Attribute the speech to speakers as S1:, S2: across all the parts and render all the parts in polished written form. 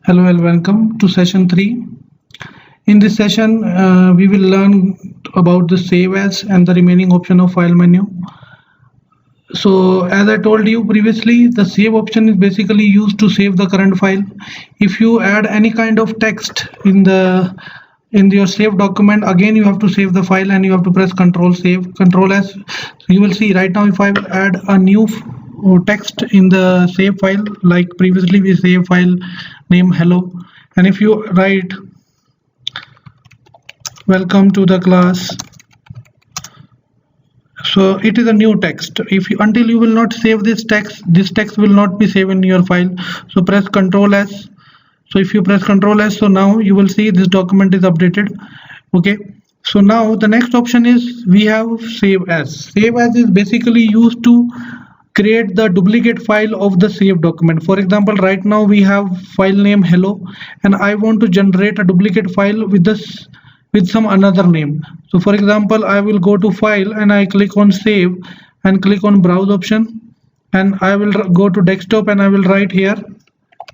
S1: Hello and welcome to session 3. In this session, we will learn about the save as and the remaining option of file menu. So as I told you previously, the save option is basically used to save the current file. If you add any kind of text in your saved document, again you have to save the file and you have to press Control S. So you will see right now if I add a new text in the save file, like previously we save file name hello, and if you write welcome to the class, so it is a new text. Until you will not save this text will not be saved in your file. So press Control S. So if you press Control S, so now you will see this document is updated. Okay, so now the next option is we have save as. Save as is basically used to create the duplicate file of the saved document. For example, right now we have file name hello, and I want to generate a duplicate file with some another name. So for example, I will go to file and I click on save and click on browse option, and I will go to desktop and I will write here,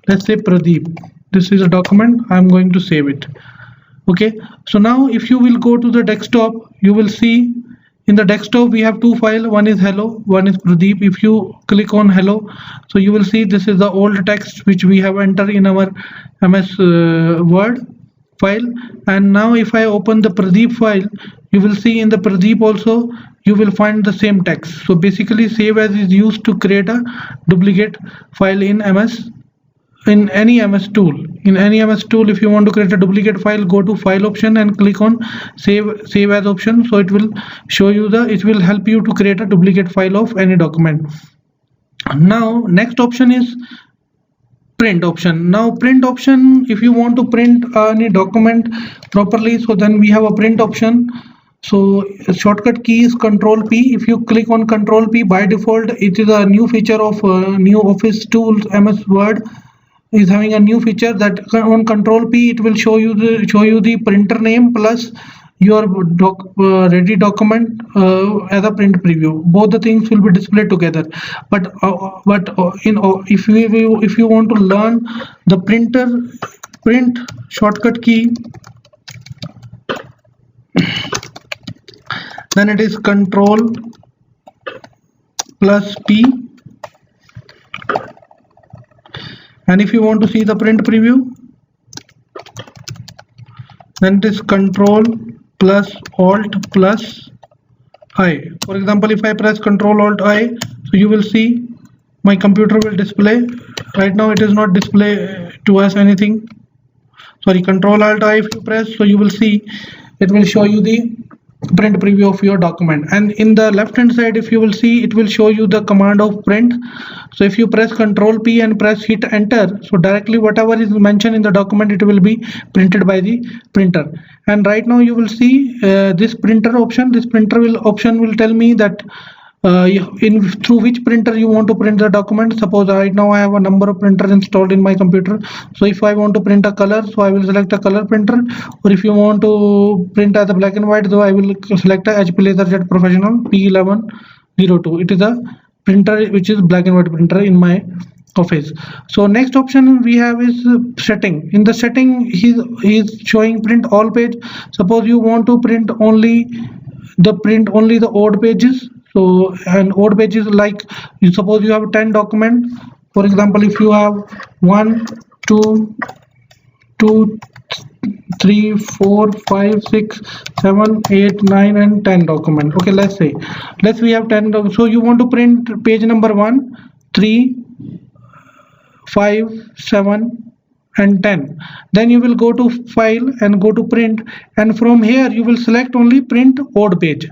S1: let's say Pradeep. This is a document, I'm going to save it. Okay, so now if you will go to the desktop, you will see in the desktop we have two files, one is hello, one is Pradeep. If you click on hello, so you will see this is the old text which we have entered in our MS Word file. And now if I open the Pradeep file, you will see in the Pradeep also you will find the same text. So basically save as is used to create a duplicate file in any MS tool. In any MS tool, if you want to create a duplicate file, go to file option and click on save as option. So it will show you it will help you to create a duplicate file of any document. Now next option is print option. Now print option, if you want to print any document properly, so then we have a print option. So shortcut key is Control P. If you click on Control P, by default it is a new feature of new Office tools. MS Word is having a new feature that on Control P it will show you the printer name plus your ready document as a print preview. Both the things will be displayed together. But if you want to learn the print shortcut key, then it is Control plus P. And if you want to see the print preview, then it is Control plus Alt plus I. For example, if I press Control Alt I, so you will see my computer will display. Right now it is not display to us anything. Sorry, Control Alt I if you press, so you will see it will show you the print preview of your document. And in the left hand side, if you will see, it will show you the command of print. So if you press Control P and hit enter, so directly whatever is mentioned in the document, it will be printed by the printer. And right now you will see this printer option. This option will tell me that through which printer you want to print the document. Suppose right now I have a number of printers installed in my computer. So if I want to print a color, so I will select a color printer. Or if you want to print as a black and white, so I will select a HP LaserJet Professional P1102. It is a printer which is black and white printer in my office. So next option we have is setting. In the setting, he's showing print all page. Suppose you want to print only the odd pages. So and odd pages, like suppose you have 10 documents. For example, if you have 1 2 3 4 5 6 7 8 9 and 10 document. Okay, let's we have 10. So you want to print page number 1 3 5 7 and 10. Then you will go to file and go to print, and from here you will select only print odd page.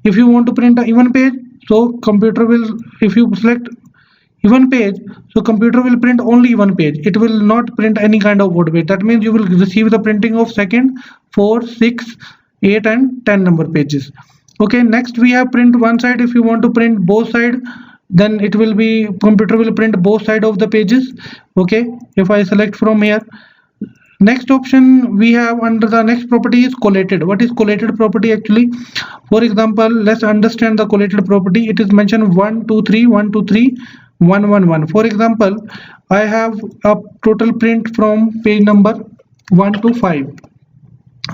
S1: If you want to print an even page, so computer will, if you select even page, so computer will print only even page. It will not print any kind of odd page. That means you will receive the printing of second, 4 6 8 and 10 number pages. Okay, next we have print one side. If you want to print both side, then it will be computer will print both side of the pages. Okay, if I select from here, next option we have under the next property is collated. What is collated property actually? For example, let's understand the collated property. It is mentioned 1 2 3 1 2 3 111. For example, I have a total print from page number 1 to 5.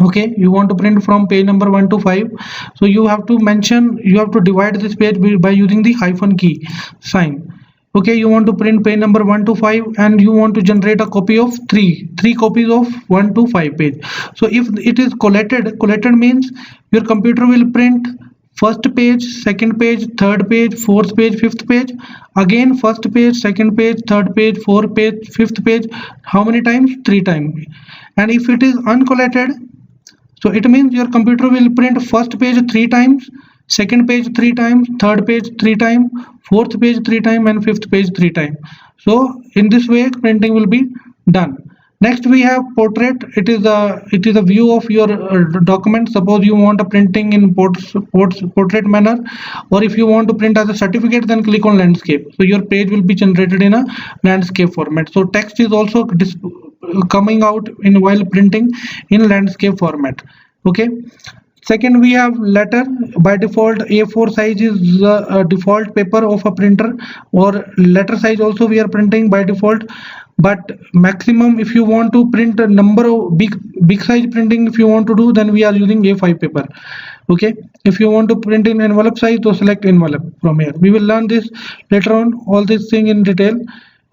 S1: Okay, you want to print from page number 1 to 5, so you have to mention, you have to divide this page by using the hyphen key sign. Okay, you want to print page number 1 to 5 and you want to generate a copy of three copies of 1 to 5 page. So if it is collated means your computer will print first page, second page, third page, fourth page, fifth page, again first page, second page, third page, fourth page, fifth page. How many times? 3 times. And if it is uncollated, so it means your computer will print first page 3 times, second page 3 times, third page 3 times, fourth page 3 times, and fifth page 3 times. So in this way printing will be done. Next we have portrait. It is a view of your document. Suppose you want a printing in portrait manner, or if you want to print as a certificate, then click on landscape. So your page will be generated in a landscape format. So text is also coming out in while printing in landscape format. Okay. Second, we have letter. By default, A4 size is the default paper of a printer, or letter size also we are printing by default. But maximum, if you want to print a number of big size printing, if you want to do, then we are using A5 paper. Okay, if you want to print in envelope size, so select envelope from here. We will learn this later on, all this thing in detail.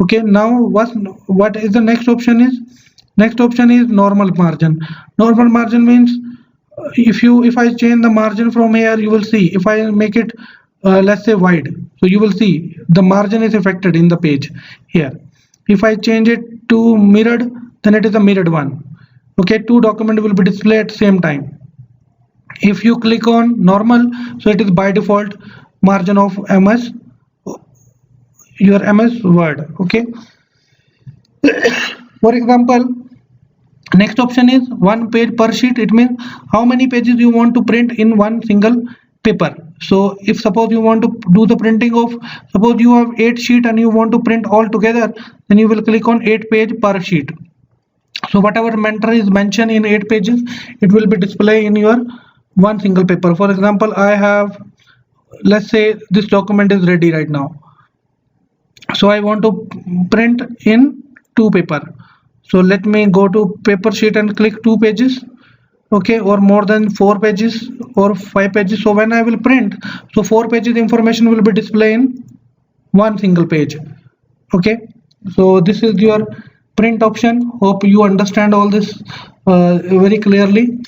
S1: Okay, now what is the next option is? Next option is normal margin. Normal margin means if I change the margin from here, you will see if I make it let's say wide, so you will see the margin is affected in the page here. If I change it to mirrored, then it is a mirrored one. Okay, two documents will be displayed at the same time. If you click on normal, so it is by default margin of MS, your MS Word. Okay. For example, next option is one page per sheet. It means how many pages you want to print in one single paper. So if suppose you want to do the printing of, suppose you have 8 sheet and you want to print all together, then you will click on 8 page per sheet. So whatever matter is mentioned in 8 pages, it will be displayed in your one single paper. For example, I have, let's say this document is ready right now, so I want to print in 2 paper. So let me go to paper sheet and click 2 pages. Okay, or more than 4 pages or 5 pages. So when I will print, so 4 pages information will be displayed in one single page. Okay, so this is your print option. Hope you understand all this very clearly.